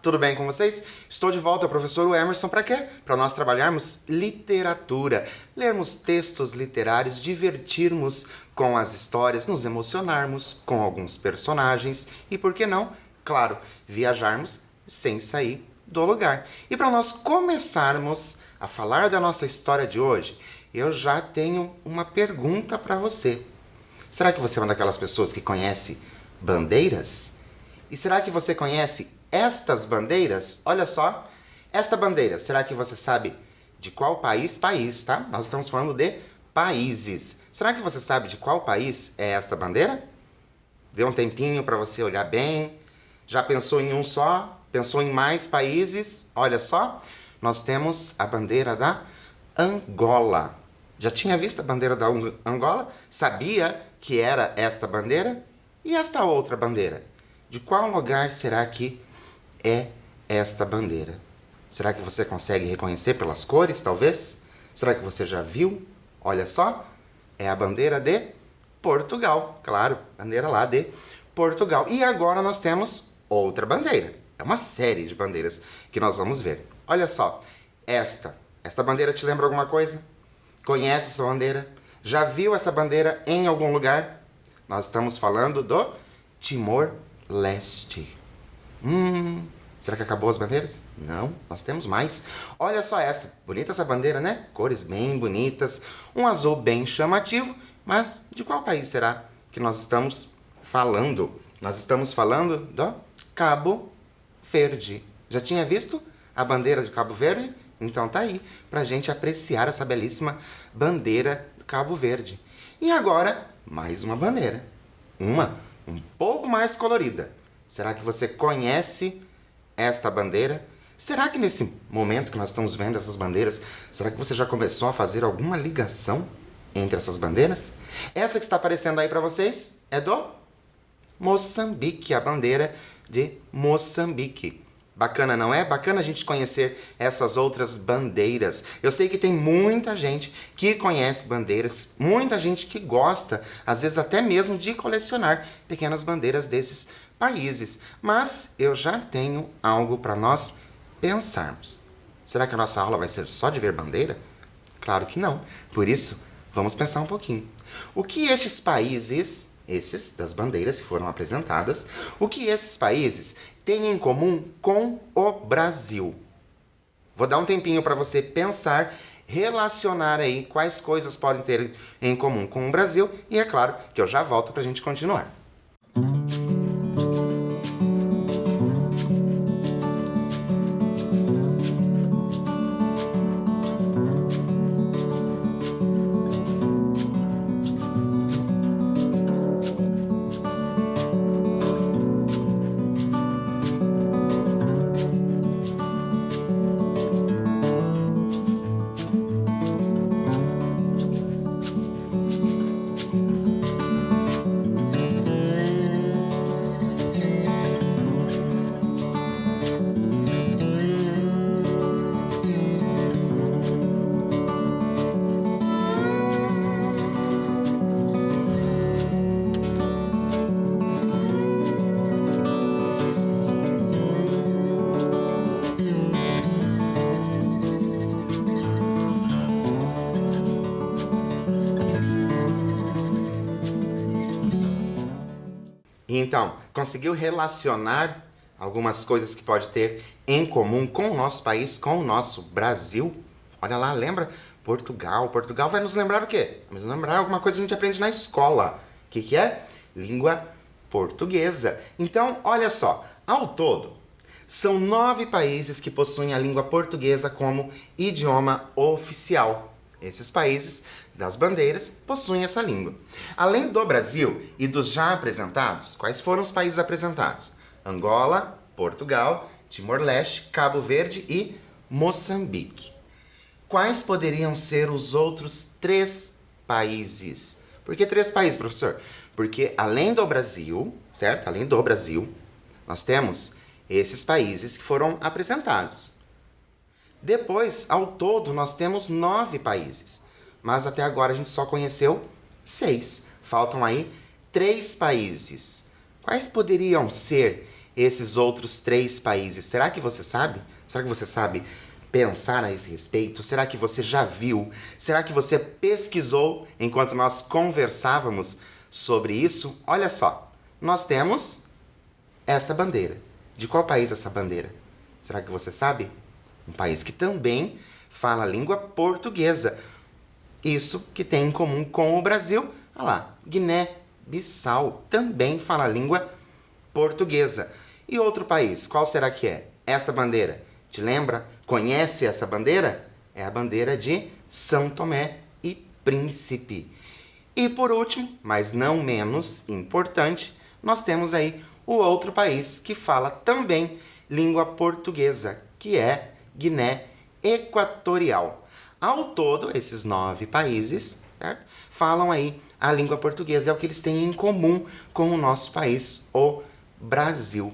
tudo bem com vocês? Estou de volta, professor Emerson, para quê? Para nós trabalharmos literatura, lermos textos literários, divertirmos com as histórias, nos emocionarmos com alguns personagens e, por que não, claro, viajarmos sem sair do lugar. E para nós começarmos a falar da nossa história de hoje, eu já tenho uma pergunta para você. Será que você é uma daquelas pessoas que conhece bandeiras? E será que você conhece estas bandeiras? Olha só, esta bandeira, será que você sabe de qual país? País, tá? Nós estamos falando de países. Será que você sabe de qual país é esta bandeira? Dê um tempinho para você olhar bem. Já pensou em um só? Pensou em mais países? Olha só, nós temos a bandeira da Angola. Já tinha visto a bandeira da Angola? Sabia que era esta bandeira? E esta outra bandeira? De qual lugar será que é esta bandeira? Será que você consegue reconhecer pelas cores, talvez? Será que você já viu? Olha só, é a bandeira de Portugal. Claro, bandeira lá de Portugal. E agora nós temos outra bandeira. É uma série de bandeiras que nós vamos ver. Olha só, esta bandeira te lembra alguma coisa? Conhece essa bandeira? Já viu essa bandeira em algum lugar? Nós estamos falando do Timor-Leste. Será que acabou as bandeiras? Não, nós temos mais. Olha só essa, bonita essa bandeira, né? Cores bem bonitas, um azul bem chamativo, mas de qual país será que nós estamos falando? Nós estamos falando do Cabo Verde. Já tinha visto a bandeira de Cabo Verde? Então tá aí, pra gente apreciar essa belíssima bandeira do Cabo Verde. E agora, mais uma bandeira. Uma um pouco mais colorida. Será que você conhece esta bandeira? Será que nesse momento que nós estamos vendo essas bandeiras, será que você já começou a fazer alguma ligação entre essas bandeiras? Essa que está aparecendo aí para vocês é do Moçambique, a bandeira de Moçambique. Bacana, não é? Bacana a gente conhecer essas outras bandeiras. Eu sei que tem muita gente que conhece bandeiras, muita gente que gosta, às vezes até mesmo de colecionar pequenas bandeiras desses países. Mas eu já tenho algo para nós pensarmos. Será que a nossa aula vai ser só de ver bandeira? Claro que não. Por isso, vamos pensar um pouquinho. O que estes países, esses das bandeiras que foram apresentadas, o que esses países têm em comum com o Brasil? Vou dar um tempinho para você pensar, relacionar aí quais coisas podem ter em comum com o Brasil e é claro que eu já volto para a gente continuar. Então, conseguiu relacionar algumas coisas que pode ter em comum com o nosso país, com o nosso Brasil? Olha lá, lembra? Portugal. Portugal vai nos lembrar o quê? Vai nos lembrar alguma coisa que a gente aprende na escola. O que é? Língua portuguesa. Então, olha só, ao todo, são 9 países que possuem a língua portuguesa como idioma oficial. Esses países das bandeiras possuem essa língua. Além do Brasil e dos já apresentados, quais foram os países apresentados? Angola, Portugal, Timor-Leste, Cabo Verde e Moçambique. Quais poderiam ser os outros 3 países? Por que 3 países, professor? Porque além do Brasil, certo? Além do Brasil, nós temos esses países que foram apresentados. Depois, ao todo, nós temos 9 países. Mas até agora a gente só conheceu 6. Faltam aí 3 países. Quais poderiam ser esses outros 3 países? Será que você sabe? Será que você sabe pensar a esse respeito? Será que você já viu? Será que você pesquisou enquanto nós conversávamos sobre isso? Olha só, nós temos esta bandeira. De qual país é essa bandeira? Será que você sabe? Um país que também fala a língua portuguesa. Isso que tem em comum com o Brasil. Olha lá, Guiné-Bissau também fala a língua portuguesa. E outro país, qual será que é? Esta bandeira, te lembra? Conhece essa bandeira? É a bandeira de São Tomé e Príncipe. E por último, mas não menos importante, nós temos aí o outro país que fala também língua portuguesa, que é Guiné Equatorial. Ao todo, esses 9 países, certo? Falam aí a língua portuguesa, é o que eles têm em comum com o nosso país, o Brasil.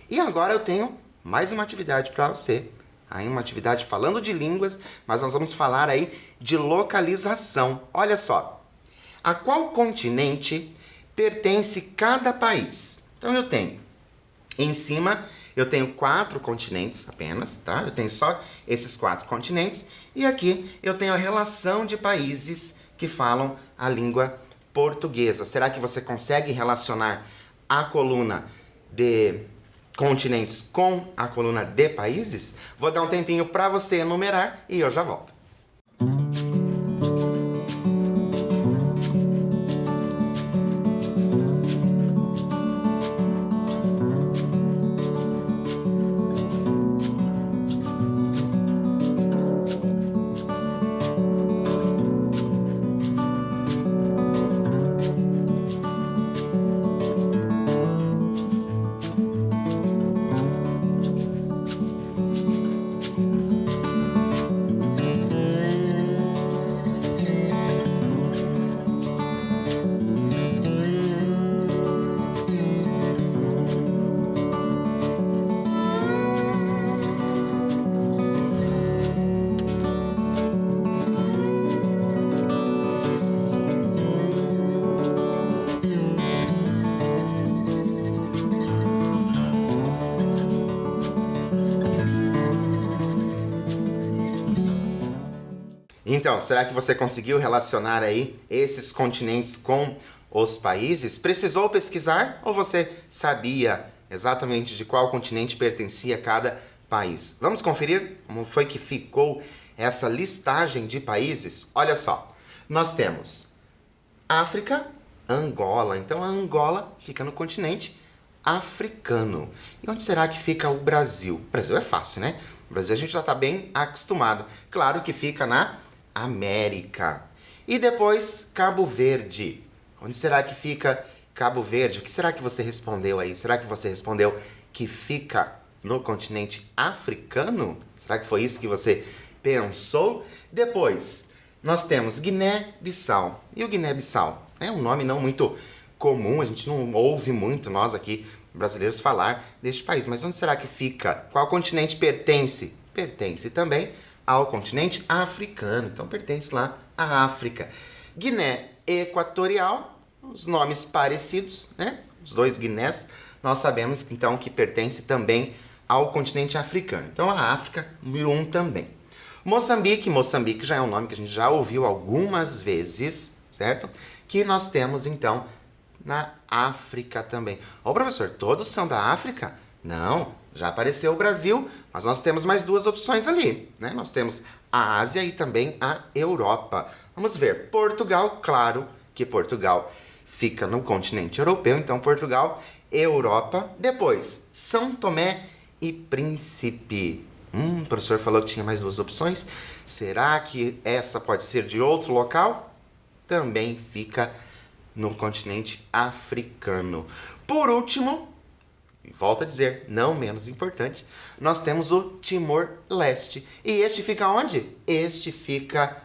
E agora eu tenho mais uma atividade para você. Aí uma atividade falando de línguas, mas nós vamos falar aí de localização. Olha só, a qual continente pertence cada país? Então eu tenho, em cima, eu tenho 4 continentes apenas, tá? Eu tenho só esses 4 continentes. E aqui eu tenho a relação de países que falam a língua portuguesa. Será que você consegue relacionar a coluna de continentes com a coluna de países? Vou dar um tempinho para você enumerar e eu já volto. Então, será que você conseguiu relacionar aí esses continentes com os países? Precisou pesquisar ou você sabia exatamente de qual continente pertencia cada país? Vamos conferir como foi que ficou essa listagem de países? Olha só, nós temos África, Angola. Então, a Angola fica no continente africano. E onde será que fica o Brasil? O Brasil é fácil, né? O Brasil a gente já está bem acostumado. Claro que fica na América. E depois, Cabo Verde. Onde será que fica Cabo Verde? O que será que você respondeu aí? Será que você respondeu que fica no continente africano? Será que foi isso que você pensou? Depois, nós temos Guiné-Bissau. E o Guiné-Bissau é um nome não muito comum, a gente não ouve muito, nós aqui brasileiros, falar deste país. Mas onde será que fica? Qual continente pertence? Pertence também ao continente africano, então pertence lá à África. Guiné Equatorial, os nomes parecidos, né? Os 2 Guinés, nós sabemos então que pertence também ao continente africano. Então a África, número 1 também. Moçambique, Moçambique já é um nome que a gente já ouviu algumas vezes, certo? Que nós temos então na África também. Ô professor, todos são da África? Não, já apareceu o Brasil, mas nós temos mais 2 opções ali, né? Nós temos a Ásia e também a Europa. Vamos ver, Portugal, claro que Portugal fica no continente europeu, então Portugal, Europa. Depois, São Tomé e Príncipe. O professor falou que tinha mais 2 opções. Será que essa pode ser de outro local? Também fica no continente africano. Por último, e volto a dizer, não menos importante, nós temos o Timor-Leste. E este fica onde? Este fica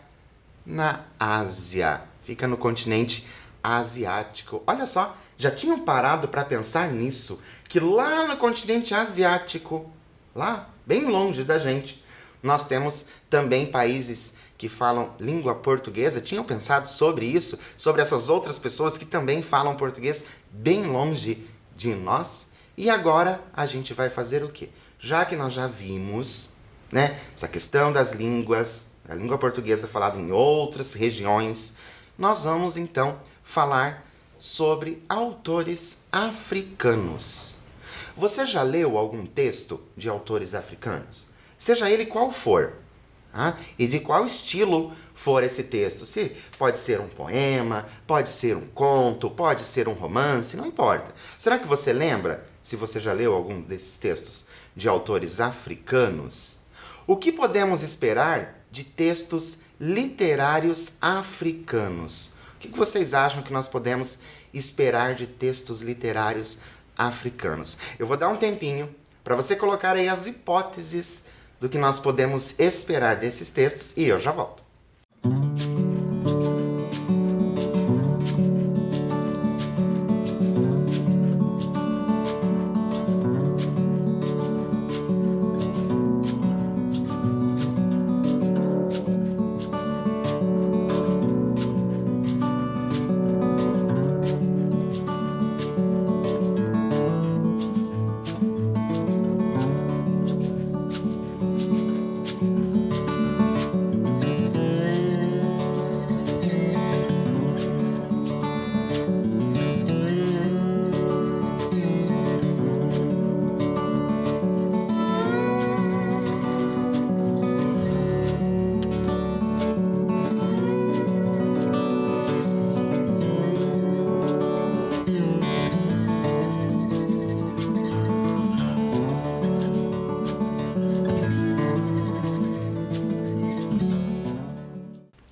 na Ásia. Fica no continente asiático. Olha só, já tinham parado para pensar nisso? Que lá no continente asiático, lá bem longe da gente, nós temos também países que falam língua portuguesa. Tinham pensado sobre isso? Sobre essas outras pessoas que também falam português bem longe de nós? E agora a gente vai fazer o quê? Já que nós já vimos, né, essa questão das línguas, a língua portuguesa falada em outras regiões, nós vamos então falar sobre autores africanos. Você já leu algum texto de autores africanos? Seja ele qual for, e de qual estilo for esse texto. Se pode ser um poema, pode ser um conto, pode ser um romance, não importa. Será que você lembra, se você já leu algum desses textos de autores africanos? O que podemos esperar de textos literários africanos? O que vocês acham que nós podemos esperar de textos literários africanos? Eu vou dar um tempinho para você colocar aí as hipóteses do que nós podemos esperar desses textos e eu já volto.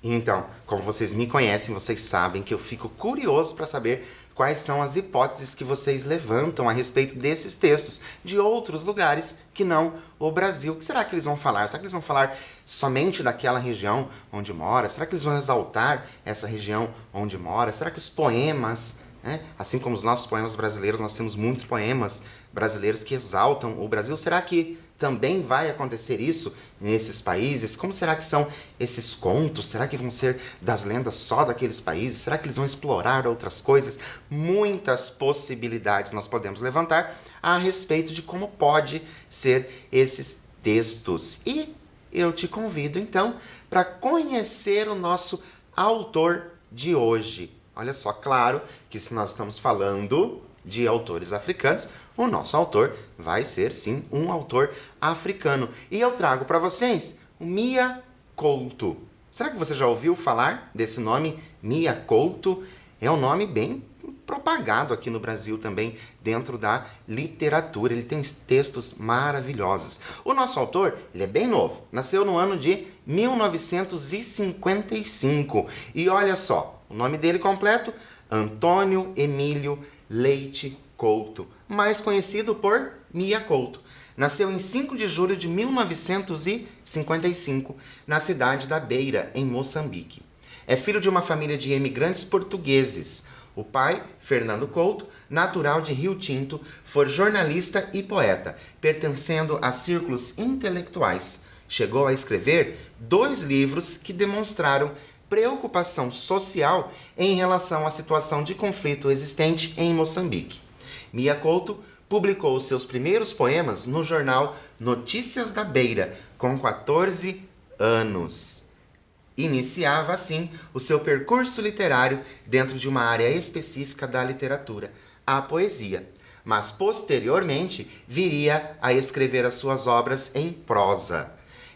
Então, como vocês me conhecem, vocês sabem que eu fico curioso para saber quais são as hipóteses que vocês levantam a respeito desses textos de outros lugares que não o Brasil. O que será que eles vão falar? Será que eles vão falar somente daquela região onde mora? Será que eles vão exaltar essa região onde mora? Será que os poemas, assim como os nossos poemas brasileiros, nós temos muitos poemas brasileiros que exaltam o Brasil. Será que também vai acontecer isso nesses países? Como será que são esses contos? Será que vão ser das lendas só daqueles países? Será que eles vão explorar outras coisas? Muitas possibilidades nós podemos levantar a respeito de como pode ser esses textos. E eu te convido, então, para conhecer o nosso autor de hoje. Olha só, claro que se nós estamos falando de autores africanos, o nosso autor vai ser, sim, um autor africano. E eu trago para vocês o Mia Couto. Será que você já ouviu falar desse nome, Mia Couto? É um nome bem propagado aqui no Brasil também, dentro da literatura. Ele tem textos maravilhosos. O nosso autor, ele é bem novo. Nasceu no ano de 1955. E olha só, o nome dele completo, Antônio Emílio Leite Couto, mais conhecido por Mia Couto. Nasceu em 5 de julho de 1955, na cidade da Beira, em Moçambique. É filho de uma família de imigrantes portugueses. O pai, Fernando Couto, natural de Rio Tinto, foi jornalista e poeta, pertencendo a círculos intelectuais. Chegou a escrever 2 livros que demonstraram preocupação social em relação à situação de conflito existente em Moçambique. Mia Couto publicou seus primeiros poemas no jornal Notícias da Beira, com 14 anos. Iniciava, assim, o seu percurso literário dentro de uma área específica da literatura, a poesia. Mas, posteriormente, viria a escrever as suas obras em prosa.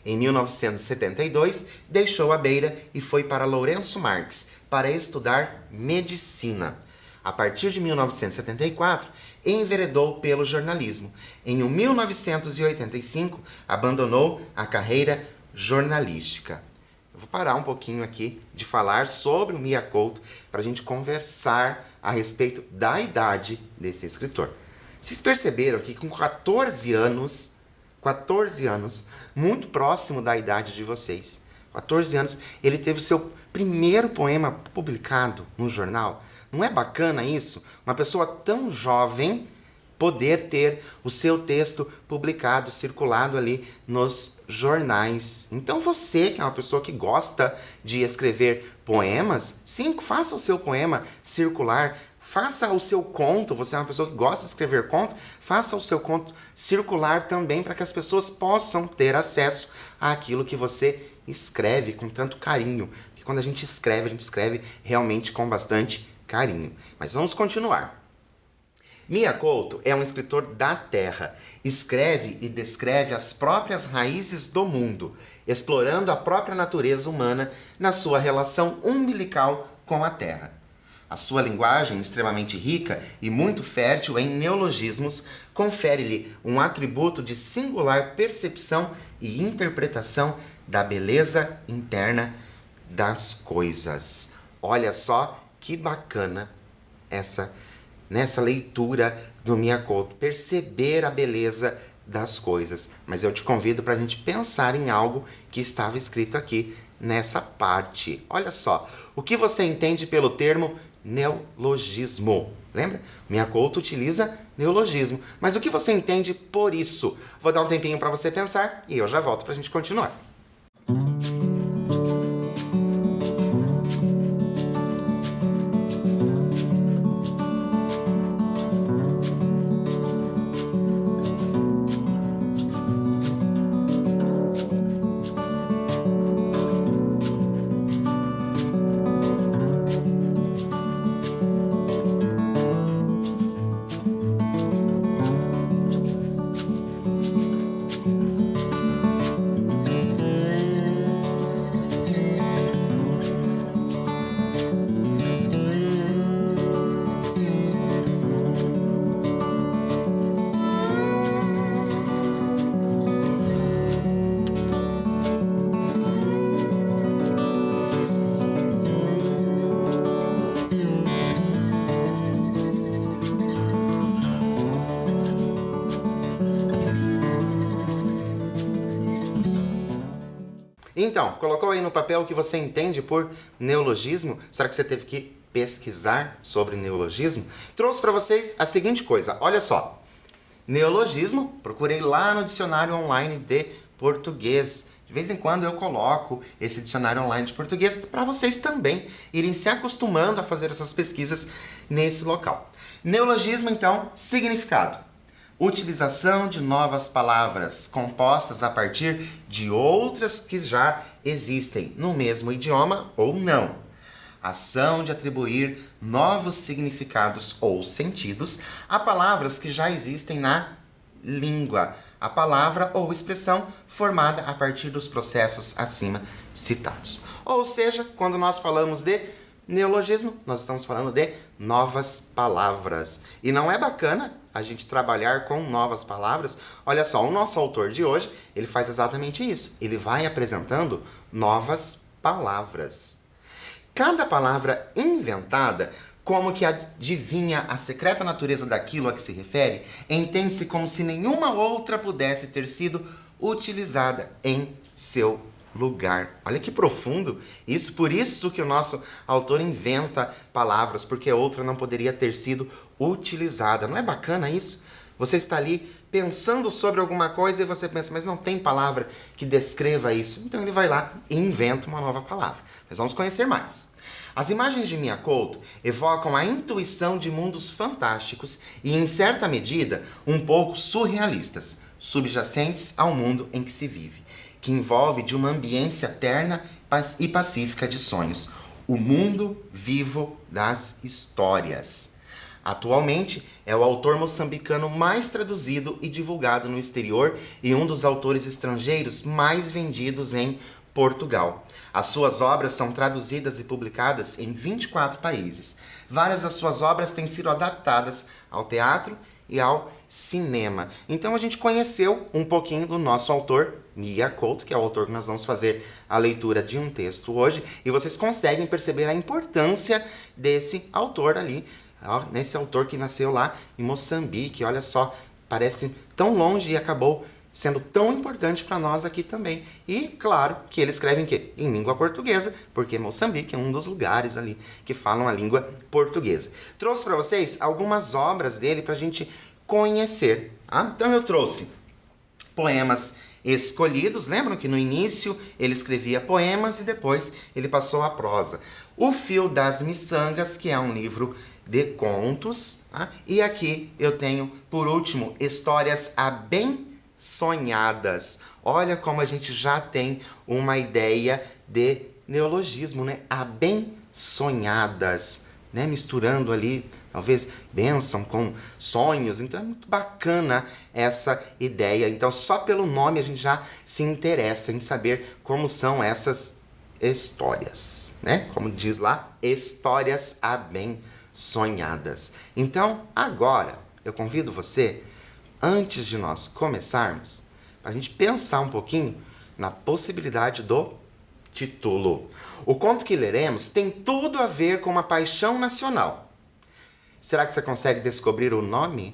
Em 1972, deixou a Beira e foi para Lourenço Marques para estudar medicina. A partir de 1974, enveredou pelo jornalismo. Em 1985, abandonou a carreira jornalística. Eu vou parar um pouquinho aqui de falar sobre o Mia Couto para a gente conversar a respeito da idade desse escritor. Vocês perceberam que com 14 anos, muito próximo da idade de vocês, 14 anos, ele teve o seu primeiro poema publicado no jornal. Não é bacana isso? Uma pessoa tão jovem poder ter o seu texto publicado, circulado ali nos jornais. Então você, que é uma pessoa que gosta de escrever poemas, sim, faça o seu poema circular, faça o seu conto, você é uma pessoa que gosta de escrever conto, faça o seu conto circular também para que as pessoas possam ter acesso àquilo que você escreve com tanto carinho. Porque quando a gente escreve realmente com bastante carinho. Mas vamos continuar. Mia Couto é um escritor da terra. Escreve e descreve as próprias raízes do mundo, explorando a própria natureza humana na sua relação umbilical com a terra. A sua linguagem, extremamente rica e muito fértil em neologismos, confere-lhe um atributo de singular percepção e interpretação da beleza interna das coisas. Olha só que bacana nessa leitura do Mia Couto, perceber a beleza das coisas. Mas eu te convido para a gente pensar em algo que estava escrito aqui nessa parte. Olha só, o que você entende pelo termo neologismo? Lembra? Mia Couto utiliza neologismo. Mas o que você entende por isso? Vou dar um tempinho para você pensar e eu já volto para a gente continuar. Então, colocou aí no papel o que você entende por neologismo? Será que você teve que pesquisar sobre neologismo? Trouxe para vocês a seguinte coisa, olha só. Neologismo, procurei lá no dicionário online de português. De vez em quando eu coloco esse dicionário online de português para vocês também irem se acostumando a fazer essas pesquisas nesse local. Neologismo, então, significado. Utilização de novas palavras compostas a partir de outras que já existem no mesmo idioma ou não. Ação de atribuir novos significados ou sentidos a palavras que já existem na língua. A palavra ou expressão formada a partir dos processos acima citados. Ou seja, quando nós falamos de neologismo, nós estamos falando de novas palavras. E não é bacana a gente trabalhar com novas palavras? Olha só, o nosso autor de hoje, ele faz exatamente isso. Ele vai apresentando novas palavras. Cada palavra inventada, como que adivinha a secreta natureza daquilo a que se refere, entende-se como se nenhuma outra pudesse ter sido utilizada em seu lugar. Olha que profundo isso, por isso que o nosso autor inventa palavras, porque outra não poderia ter sido utilizada. Não é bacana isso? Você está ali pensando sobre alguma coisa e você pensa, mas não tem palavra que descreva isso. Então ele vai lá e inventa uma nova palavra. Mas vamos conhecer mais. As imagens de Mia Couto evocam a intuição de mundos fantásticos e, em certa medida, um pouco surrealistas, subjacentes ao mundo em que se vive, que envolve de uma ambiência terna e pacífica de sonhos, o mundo vivo das histórias. Atualmente, é o autor moçambicano mais traduzido e divulgado no exterior e um dos autores estrangeiros mais vendidos em Portugal. As suas obras são traduzidas e publicadas em 24 países. Várias das suas obras têm sido adaptadas ao teatro e ao cinema. Então a gente conheceu um pouquinho do nosso autor, Mia Couto, que é o autor que nós vamos fazer a leitura de um texto hoje, e vocês conseguem perceber a importância desse autor ali, nesse autor que nasceu lá em Moçambique. Olha só, parece tão longe e acabou sendo tão importante para nós aqui também. E claro que ele escreve em quê? Em língua portuguesa, porque Moçambique é um dos lugares ali que falam a língua portuguesa. Trouxe para vocês algumas obras dele para a gente conhecer. Então eu trouxe poemas escolhidos. Lembram que no início ele escrevia poemas e depois ele passou à prosa. O Fio das Miçangas, que é um livro de contos. Tá? E aqui eu tenho, por último, histórias abençonhadas. Olha como a gente já tem uma ideia de neologismo, né? Abençonhadas, né? Misturando ali, talvez, bênção com sonhos. Então é muito bacana essa ideia. Então só pelo nome a gente já se interessa em saber como são essas histórias, né? Como diz lá, histórias abençonhadas. Então, agora, eu convido você, antes de nós começarmos, para a gente pensar um pouquinho na possibilidade do título. O conto que leremos tem tudo a ver com uma paixão nacional. Será que você consegue descobrir o nome?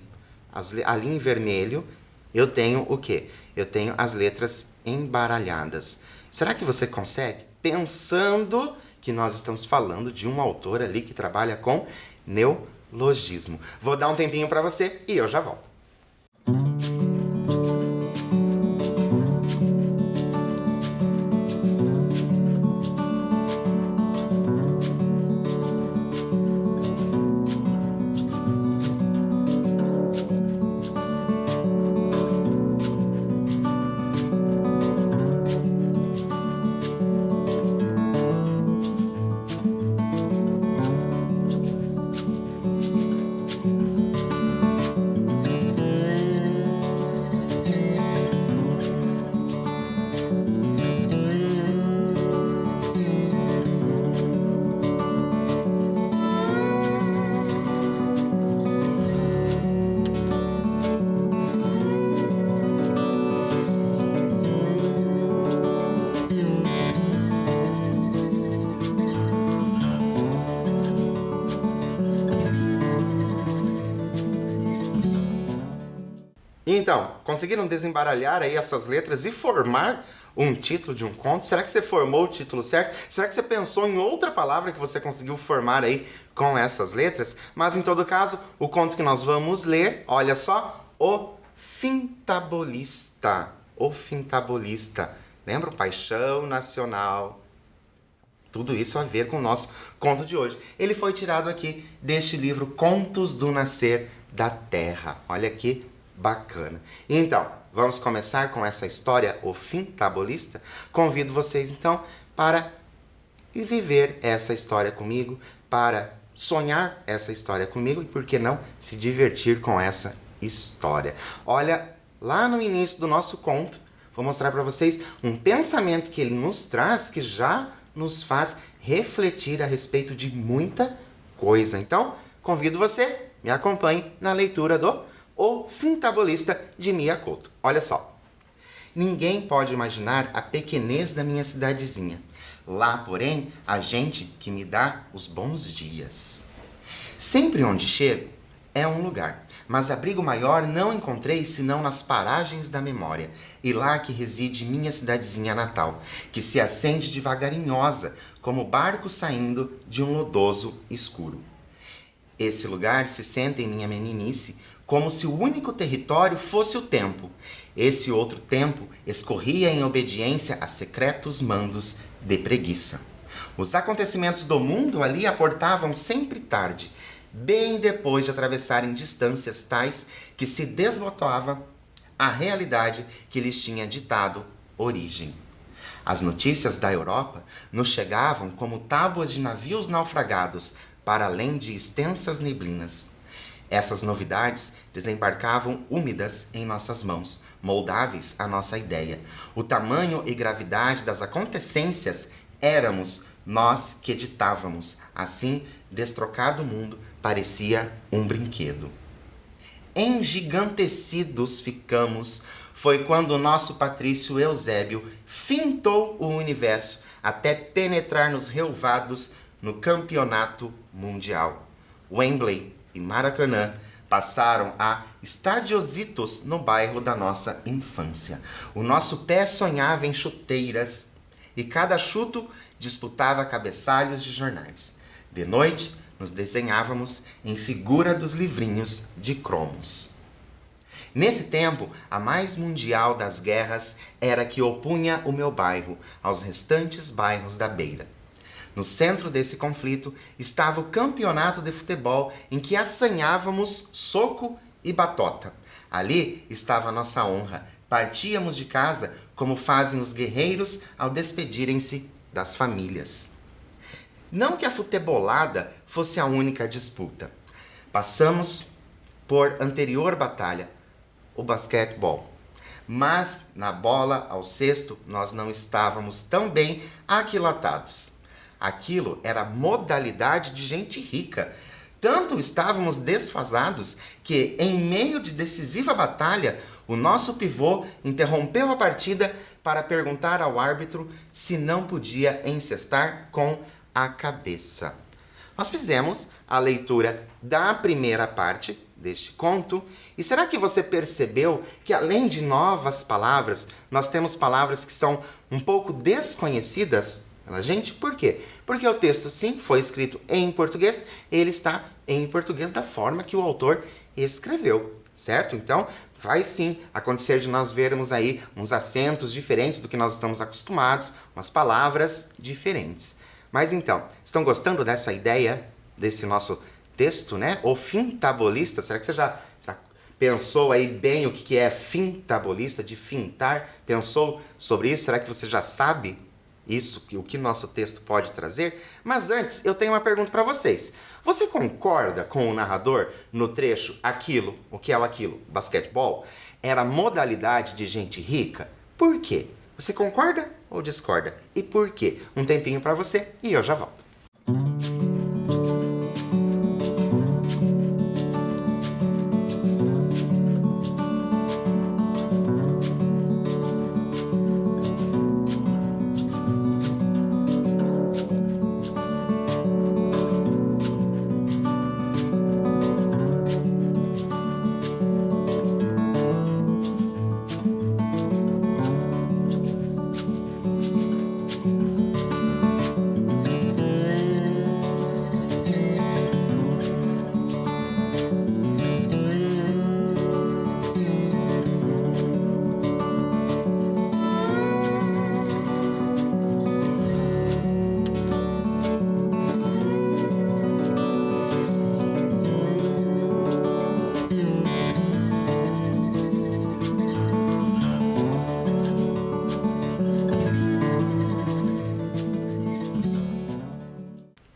Ali em vermelho, eu tenho o quê? Eu tenho as letras embaralhadas. Será que você consegue? Pensando que nós estamos falando de um autor ali que trabalha com neologismo. Vou dar um tempinho para você e eu já volto. Então, conseguiram desembaralhar aí essas letras e formar um título de um conto? Será que você formou o título certo? Será que você pensou em outra palavra que você conseguiu formar aí com essas letras? Mas em todo caso, o conto que nós vamos ler, olha só, O Fintabolista. O Fintabolista. Lembram? Paixão nacional. Tudo isso a ver com o nosso conto de hoje. Ele foi tirado aqui deste livro Contos do Nascer da Terra. Olha que bacana. Então, vamos começar com essa história, O Fintabolista? Convido vocês, então, para viver essa história comigo, para sonhar essa história comigo e, por que não, se divertir com essa história. Olha, lá no início do nosso conto, vou mostrar para vocês um pensamento que ele nos traz que já nos faz refletir a respeito de muita coisa. Então, convido você, me acompanhe na leitura do O Fintabolista de Mia Couto. Olha só. Ninguém pode imaginar a pequenez da minha cidadezinha. Lá, porém, há gente que me dá os bons dias. Sempre onde chego é um lugar, mas abrigo maior não encontrei senão nas paragens da memória, e lá que reside minha cidadezinha natal, que se acende devagarinhosa, como barco saindo de um lodoso escuro. Esse lugar se senta em minha meninice, como se o único território fosse o tempo. Esse outro tempo escorria em obediência a secretos mandos de preguiça. Os acontecimentos do mundo ali aportavam sempre tarde, bem depois de atravessarem distâncias tais que se desbotava a realidade que lhes tinha ditado origem. As notícias da Europa nos chegavam como tábuas de navios naufragados para além de extensas neblinas. Essas novidades desembarcavam úmidas em nossas mãos, moldáveis à nossa ideia. O tamanho e gravidade das acontecências éramos nós que ditávamos. Assim, destrocado mundo parecia um brinquedo. Engigantecidos ficamos, foi quando o nosso patrício Eusébio fintou o universo até penetrar nos relvados no campeonato mundial. Wembley e Maracanã passaram a estadiositos no bairro da nossa infância. O nosso pé sonhava em chuteiras e cada chuto disputava cabeçalhos de jornais. De noite, nos desenhávamos em figura dos livrinhos de cromos. Nesse tempo, a mais mundial das guerras era que opunha o meu bairro aos restantes bairros da beira. No centro desse conflito estava o campeonato de futebol em que assanhávamos soco e batota. Ali estava a nossa honra. Partíamos de casa como fazem os guerreiros ao despedirem-se das famílias. Não que a futebolada fosse a única disputa. Passamos por anterior batalha, o basquetebol. Mas na bola ao cesto nós não estávamos tão bem aquilatados. Aquilo era modalidade de gente rica. Tanto estávamos desfasados que, em meio de decisiva batalha, o nosso pivô interrompeu a partida para perguntar ao árbitro se não podia encestar com a cabeça. Nós fizemos a leitura da primeira parte deste conto. E será que você percebeu que, além de novas palavras, nós temos palavras que são um pouco desconhecidas pela gente? Por quê? Porque o texto, sim, foi escrito em português, ele está em português da forma que o autor escreveu, certo? Então, vai sim acontecer de nós vermos aí uns acentos diferentes do que nós estamos acostumados, umas palavras diferentes. Mas então, estão gostando dessa ideia, desse nosso texto, né? O fintabolista, será que você já pensou aí bem o que é fintabolista, de fintar? Pensou sobre isso? Será que você já sabe isso, o que nosso texto pode trazer? Mas antes, eu tenho uma pergunta para vocês. Você concorda com o narrador no trecho aquilo, o que é o aquilo? Basquetebol era modalidade de gente rica? Por quê? Você concorda ou discorda? E por quê? Um tempinho para você e eu já volto.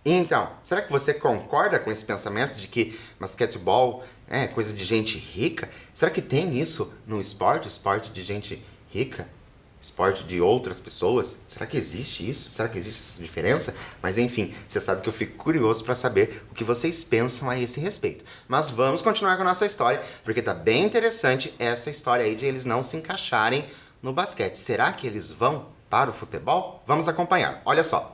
Então, será que você concorda com esse pensamento de que basquetebol é coisa de gente rica? Será que tem isso no esporte? Esporte de gente rica? Esporte de outras pessoas? Será que existe isso? Será que existe essa diferença? Mas enfim, você sabe que eu fico curioso para saber o que vocês pensam a esse respeito. Mas vamos continuar com a nossa história, porque tá bem interessante essa história aí de eles não se encaixarem no basquete. Será que eles vão para o futebol? Vamos acompanhar. Olha só.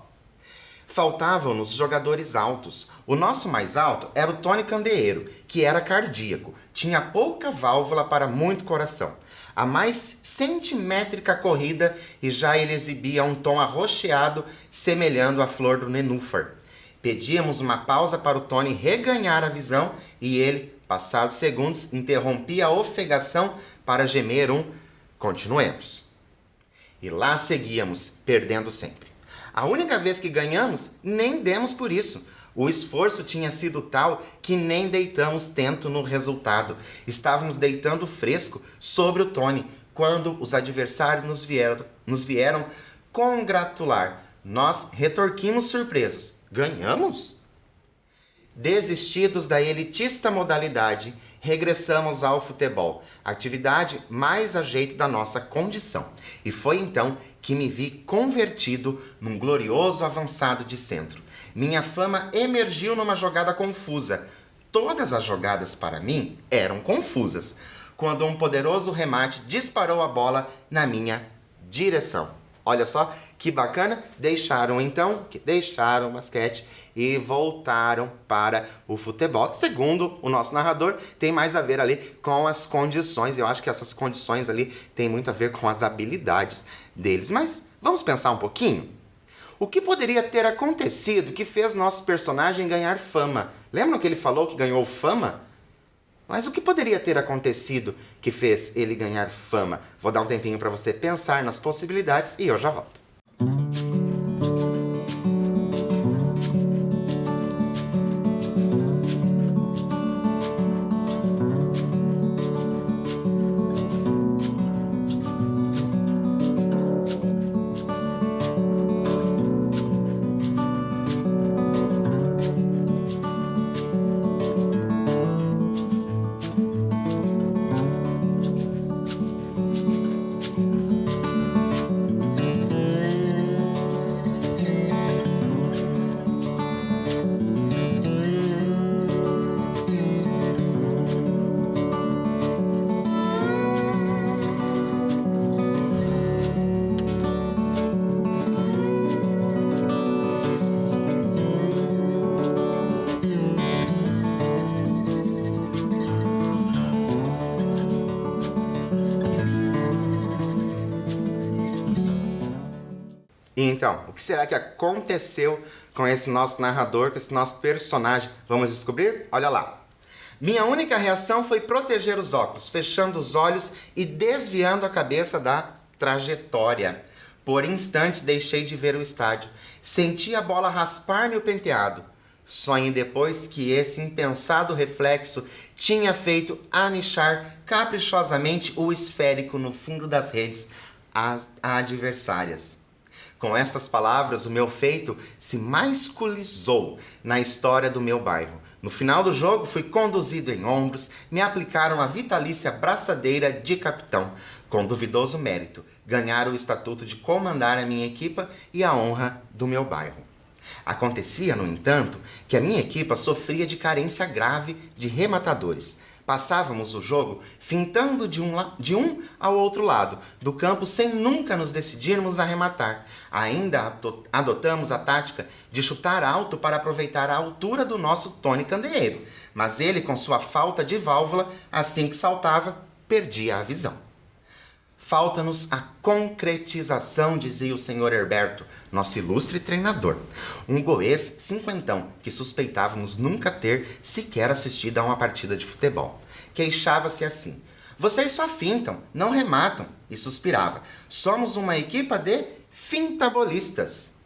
Faltavam-nos jogadores altos. O nosso mais alto era o Tony Candeeiro, que era cardíaco. Tinha pouca válvula para muito coração. A mais centimétrica corrida e já ele exibia um tom arroxeado, semelhando a flor do nenúfar. Pedíamos uma pausa para o Tony reganhar a visão e ele, passados segundos, interrompia a ofegação para gemer continuemos. E lá seguíamos, perdendo sempre. A única vez que ganhamos, nem demos por isso. O esforço tinha sido tal que nem deitamos tento no resultado. Estávamos deitando fresco sobre o Tony, quando os adversários nos vieram congratular. Nós retorquimos surpresos. Ganhamos? Desistidos da elitista modalidade, regressamos ao futebol, atividade mais a jeito da nossa condição. E foi então que me vi convertido num glorioso avançado de centro. Minha fama emergiu numa jogada confusa. Todas as jogadas para mim eram confusas, quando um poderoso remate disparou a bola na minha direção. Olha só que bacana, deixaram o basquete e voltaram para o futebol, que, segundo o nosso narrador, tem mais a ver ali com as condições. Eu acho que essas condições ali tem muito a ver com as habilidades deles. Mas vamos pensar um pouquinho? O que poderia ter acontecido que fez nosso personagem ganhar fama? Lembram que ele falou que ganhou fama? Mas o que poderia ter acontecido que fez ele ganhar fama? Vou dar um tempinho para você pensar nas possibilidades e eu já volto. E então, o que será que aconteceu com esse nosso narrador, com esse nosso personagem? Vamos descobrir? Olha lá. Minha única reação foi proteger os óculos, fechando os olhos e desviando a cabeça da trajetória. Por instantes deixei de ver o estádio. Senti a bola raspar-me o penteado. Sonhei depois que esse impensado reflexo tinha feito anichar caprichosamente o esférico no fundo das redes adversárias. Com estas palavras, o meu feito se masculizou na história do meu bairro. No final do jogo, fui conduzido em ombros, me aplicaram a vitalícia braçadeira de capitão, com duvidoso mérito, ganhar o estatuto de comandar a minha equipa e a honra do meu bairro. Acontecia, no entanto, que a minha equipa sofria de carência grave de rematadores. Passávamos o jogo fintando de um ao outro lado do campo sem nunca nos decidirmos a rematar. Ainda adotamos a tática de chutar alto para aproveitar a altura do nosso Tony Candeeiro. Mas ele, com sua falta de válvula, assim que saltava, perdia a visão. Falta-nos a concretização, dizia o senhor Herberto, nosso ilustre treinador. Um goês cinquentão que suspeitávamos nunca ter sequer assistido a uma partida de futebol. Queixava-se assim: vocês só fintam, não rematam. E suspirava: somos uma equipa de fintabolistas.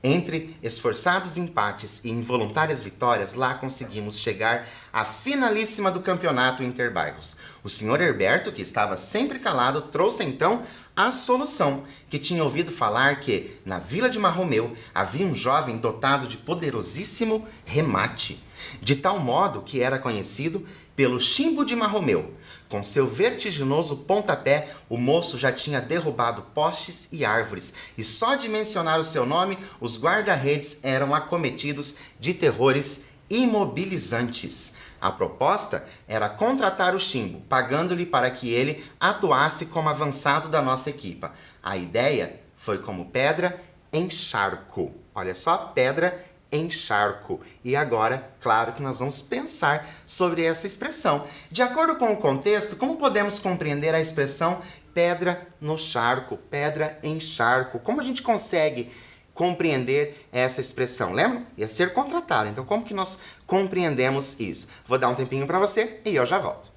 Entre esforçados empates e involuntárias vitórias, lá conseguimos chegar à finalíssima do campeonato interbairros. O senhor Herberto, que estava sempre calado, trouxe então a solução, que tinha ouvido falar que, na vila de Marromeu, havia um jovem dotado de poderosíssimo remate, de tal modo que era conhecido pelo Chimbo de Marromeu. Com seu vertiginoso pontapé, o moço já tinha derrubado postes e árvores, e só de mencionar o seu nome, os guarda-redes eram acometidos de terrores imobilizantes. A proposta era contratar o Chimbo, pagando-lhe para que ele atuasse como avançado da nossa equipa. A ideia foi como pedra em charco. Olha só, pedra em charco. E agora, claro que nós vamos pensar sobre essa expressão. De acordo com o contexto, como podemos compreender a expressão pedra no charco, pedra em charco? Como a gente consegue compreender essa expressão? Lembra? Ia ser contratado. Então, como que nós compreendemos isso? Vou dar um tempinho para você e eu já volto.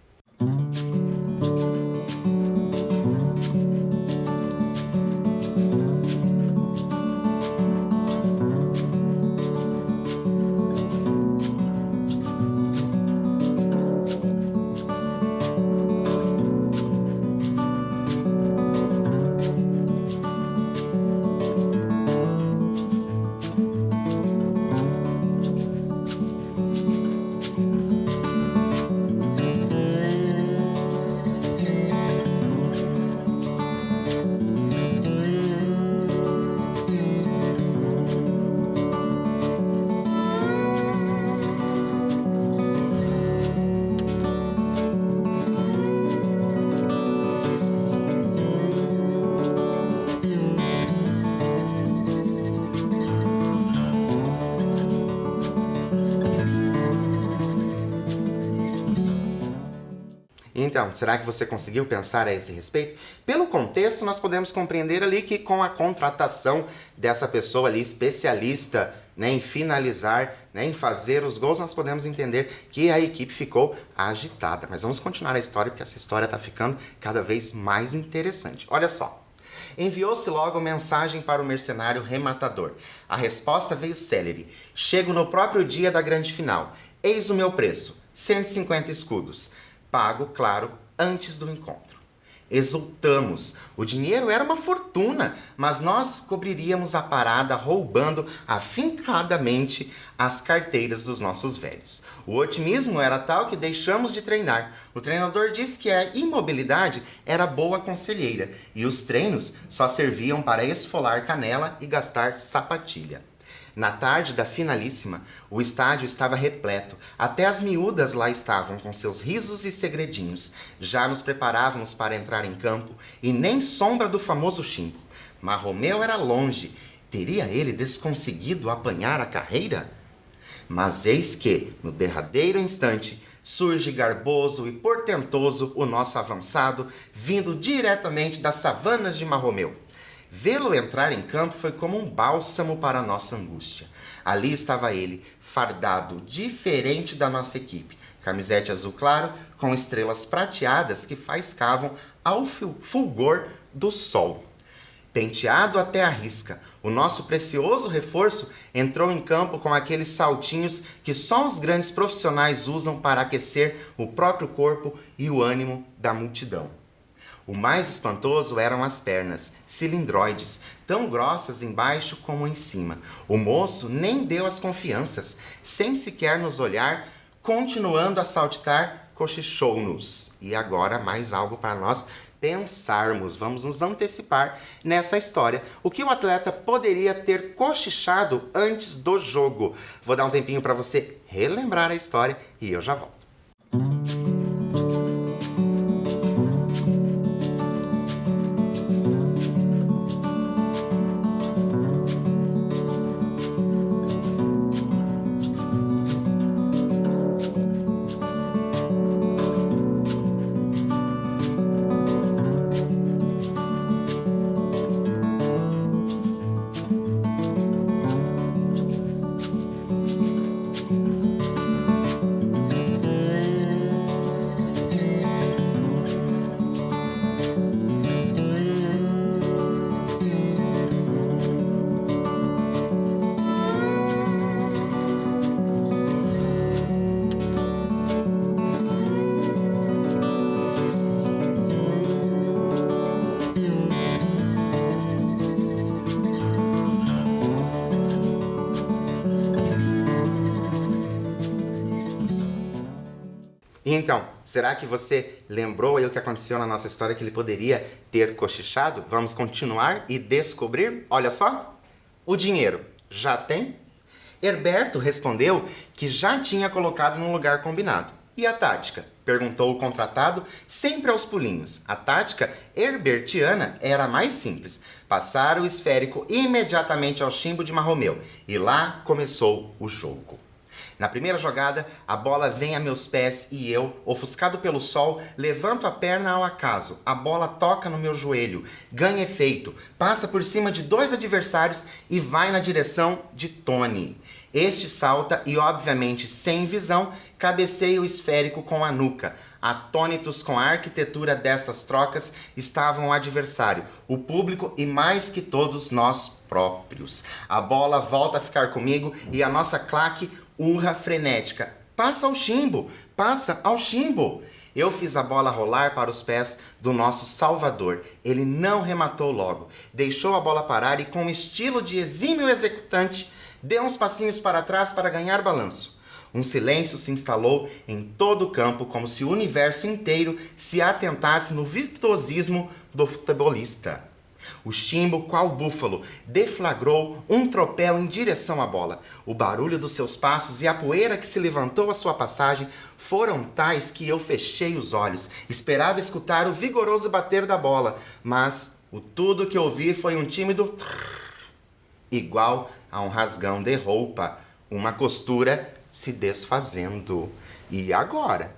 Então, será que você conseguiu pensar a esse respeito? Pelo contexto, nós podemos compreender ali que com a contratação dessa pessoa ali, especialista, né, em finalizar, né, em fazer os gols, nós podemos entender que a equipe ficou agitada. Mas vamos continuar a história, porque essa história está ficando cada vez mais interessante. Olha só. Enviou-se logo mensagem para o mercenário rematador. A resposta veio célere. Chego no próprio dia da grande final. Eis o meu preço, 150 escudos. Pago, claro, antes do encontro. Exultamos. O dinheiro era uma fortuna, mas nós cobriríamos a parada roubando afincadamente as carteiras dos nossos velhos. O otimismo era tal que deixamos de treinar. O treinador disse que a imobilidade era boa conselheira e os treinos só serviam para esfolar canela e gastar sapatilha. Na tarde da finalíssima, o estádio estava repleto. Até as miúdas lá estavam com seus risos e segredinhos. Já nos preparávamos para entrar em campo e nem sombra do famoso Chimbo. Marromeu era longe. Teria ele desconseguido apanhar a carreira? Mas eis que, no derradeiro instante, surge garboso e portentoso o nosso avançado, vindo diretamente das savanas de Marromeu. Vê-lo entrar em campo foi como um bálsamo para a nossa angústia. Ali estava ele, fardado, diferente da nossa equipe. Camisete azul claro, com estrelas prateadas que faiscavam ao fulgor do sol. Penteado até a risca, o nosso precioso reforço entrou em campo com aqueles saltinhos que só os grandes profissionais usam para aquecer o próprio corpo e o ânimo da multidão. O mais espantoso eram as pernas, cilindroides, tão grossas embaixo como em cima. O moço nem deu as confianças, sem sequer nos olhar, continuando a saltitar, cochichou-nos. E agora mais algo para nós pensarmos, vamos nos antecipar nessa história. O que o atleta poderia ter cochichado antes do jogo? Vou dar um tempinho para você relembrar a história e eu já volto. Então, será que você lembrou aí o que aconteceu na nossa história que ele poderia ter cochichado? Vamos continuar e descobrir? Olha só, o dinheiro já tem? Herberto respondeu que já tinha colocado no lugar combinado. E a tática? Perguntou o contratado, sempre aos pulinhos. A tática herbertiana era a mais simples. Passar o esférico imediatamente ao chimbo de Marromeu. E lá começou o jogo. Na primeira jogada, a bola vem a meus pés e eu, ofuscado pelo sol, levanto a perna ao acaso. A bola toca no meu joelho, ganha efeito, passa por cima de 2 adversários e vai na direção de Tony. Este salta e, obviamente, sem visão, cabeceia o esférico com a nuca. Atônitos com a arquitetura dessas trocas estavam o adversário, o público e mais que todos nós próprios. A bola volta a ficar comigo e a nossa claque urra frenética. Passa ao chimbo! Passa ao chimbo! Eu fiz a bola rolar para os pés do nosso salvador. Ele não rematou logo. Deixou a bola parar e, com estilo de exímio executante, deu uns passinhos para trás para ganhar balanço. Um silêncio se instalou em todo o campo, como se o universo inteiro se atentasse no virtuosismo do futebolista. O chimbo, qual búfalo, deflagrou um tropel em direção à bola. O barulho dos seus passos e a poeira que se levantou à sua passagem foram tais que eu fechei os olhos. Esperava escutar o vigoroso bater da bola, mas o tudo que ouvi foi um tímido trrr, igual a um rasgão de roupa, uma costura se desfazendo. E agora?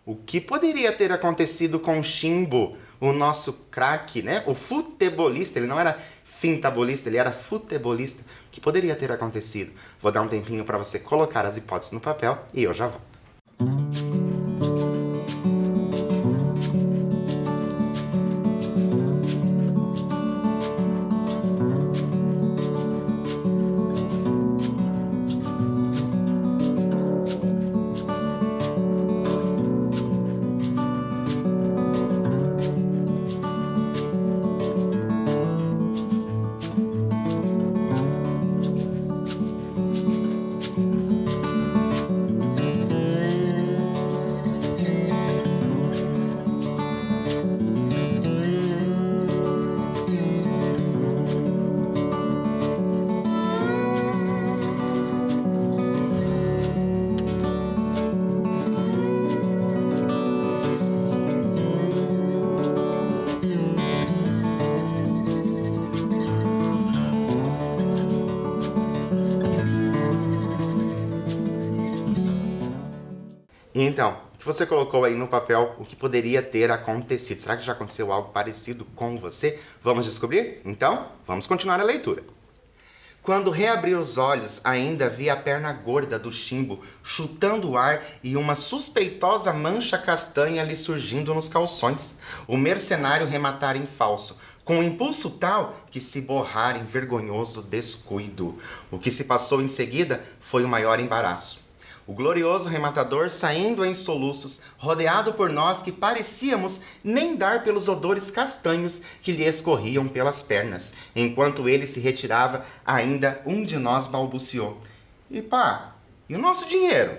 O que poderia ter acontecido com o chimbo, o nosso craque, né? O futebolista, ele não era fintabolista, ele era futebolista. O que poderia ter acontecido? Vou dar um tempinho para você colocar as hipóteses no papel e eu já volto. Então, o que que você colocou aí no papel o que poderia ter acontecido. Será que já aconteceu algo parecido com você? Vamos descobrir? Então, vamos continuar a leitura. Quando reabriu os olhos, ainda vi a perna gorda do chimbo chutando o ar e uma suspeitosa mancha castanha lhe surgindo nos calções. O mercenário rematara em falso, com um impulso tal que se borrara em vergonhoso descuido. O que se passou em seguida foi o maior embaraço. O glorioso rematador saindo em soluços, rodeado por nós que parecíamos nem dar pelos odores castanhos que lhe escorriam pelas pernas. Enquanto ele se retirava, ainda um de nós balbuciou: "E pá, e o nosso dinheiro?"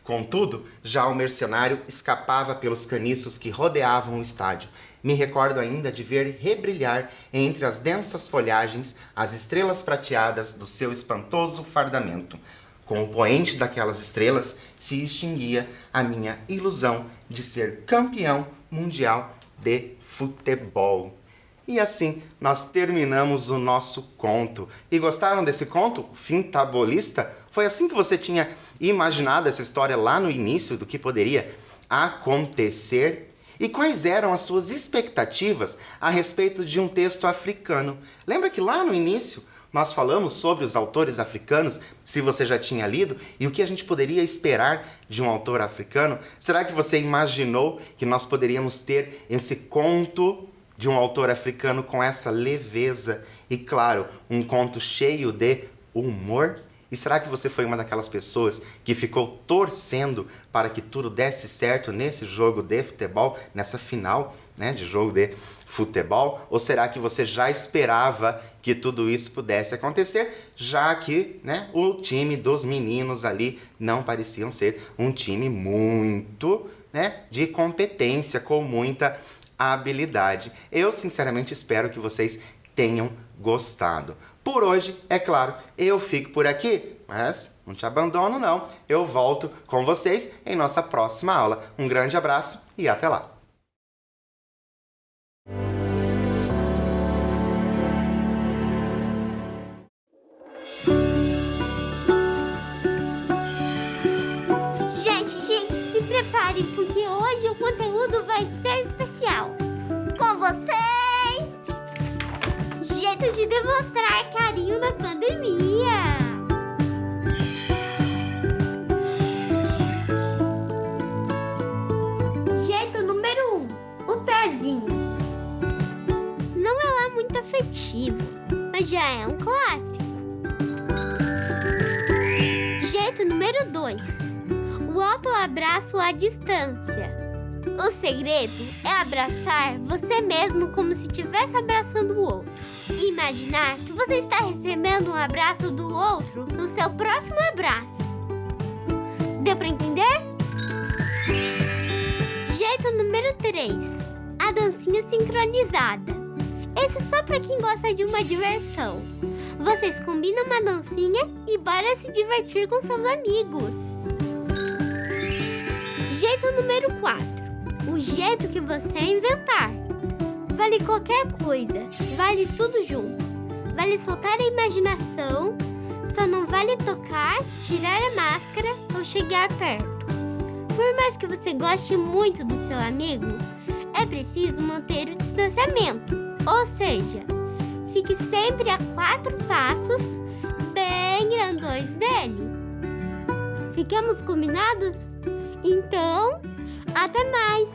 Contudo, já o mercenário escapava pelos caniços que rodeavam o estádio. Me recordo ainda de ver rebrilhar entre as densas folhagens as estrelas prateadas do seu espantoso fardamento. Com o poente daquelas estrelas se extinguia a minha ilusão de ser campeão mundial de futebol. E assim nós terminamos o nosso conto. E gostaram desse conto? Fintabolista? Foi assim que você tinha imaginado essa história lá no início do que poderia acontecer? E quais eram as suas expectativas a respeito de um texto africano? Lembra que lá no início nós falamos sobre os autores africanos, se você já tinha lido, e o que a gente poderia esperar de um autor africano? Será que você imaginou que nós poderíamos ter esse conto de um autor africano com essa leveza e, claro, um conto cheio de humor? E será que você foi uma daquelas pessoas que ficou torcendo para que tudo desse certo nesse jogo de futebol, nessa final, né, de jogo de futebol? Ou será que você já esperava que tudo isso pudesse acontecer, já que, né, o time dos meninos ali não pareciam ser um time muito, né, de competência, com muita habilidade? Eu, sinceramente, espero que vocês tenham gostado. Por hoje, é claro, eu fico por aqui, mas não te abandono não. Eu volto com vocês em nossa próxima aula. Um grande abraço e até lá! Gente, se preparem, porque hoje o conteúdo vai ser especial. Com vocês, jeito de demonstrar carinho na pandemia. Jeito número 1, o pezinho. Não é lá muito afetivo, mas já é um clássico. Jeito número 2, o autoabraço à distância. O segredo é abraçar você mesmo como se estivesse abraçando o outro. E imaginar que você está recebendo um abraço do outro no seu próximo abraço. Deu para entender? Jeito número 3, a dancinha sincronizada. Esse é só para quem gosta de uma diversão. Vocês combinam uma dancinha e bora se divertir com seus amigos. Jeito número 4, o jeito que você inventar. Vale qualquer coisa, vale tudo junto. Vale soltar a imaginação, só não vale tocar, tirar a máscara ou chegar perto. Por mais que você goste muito do seu amigo, é preciso manter o distanciamento. Ou seja, fique sempre a 4 passos bem grandões dele. Ficamos combinados? Então, até mais!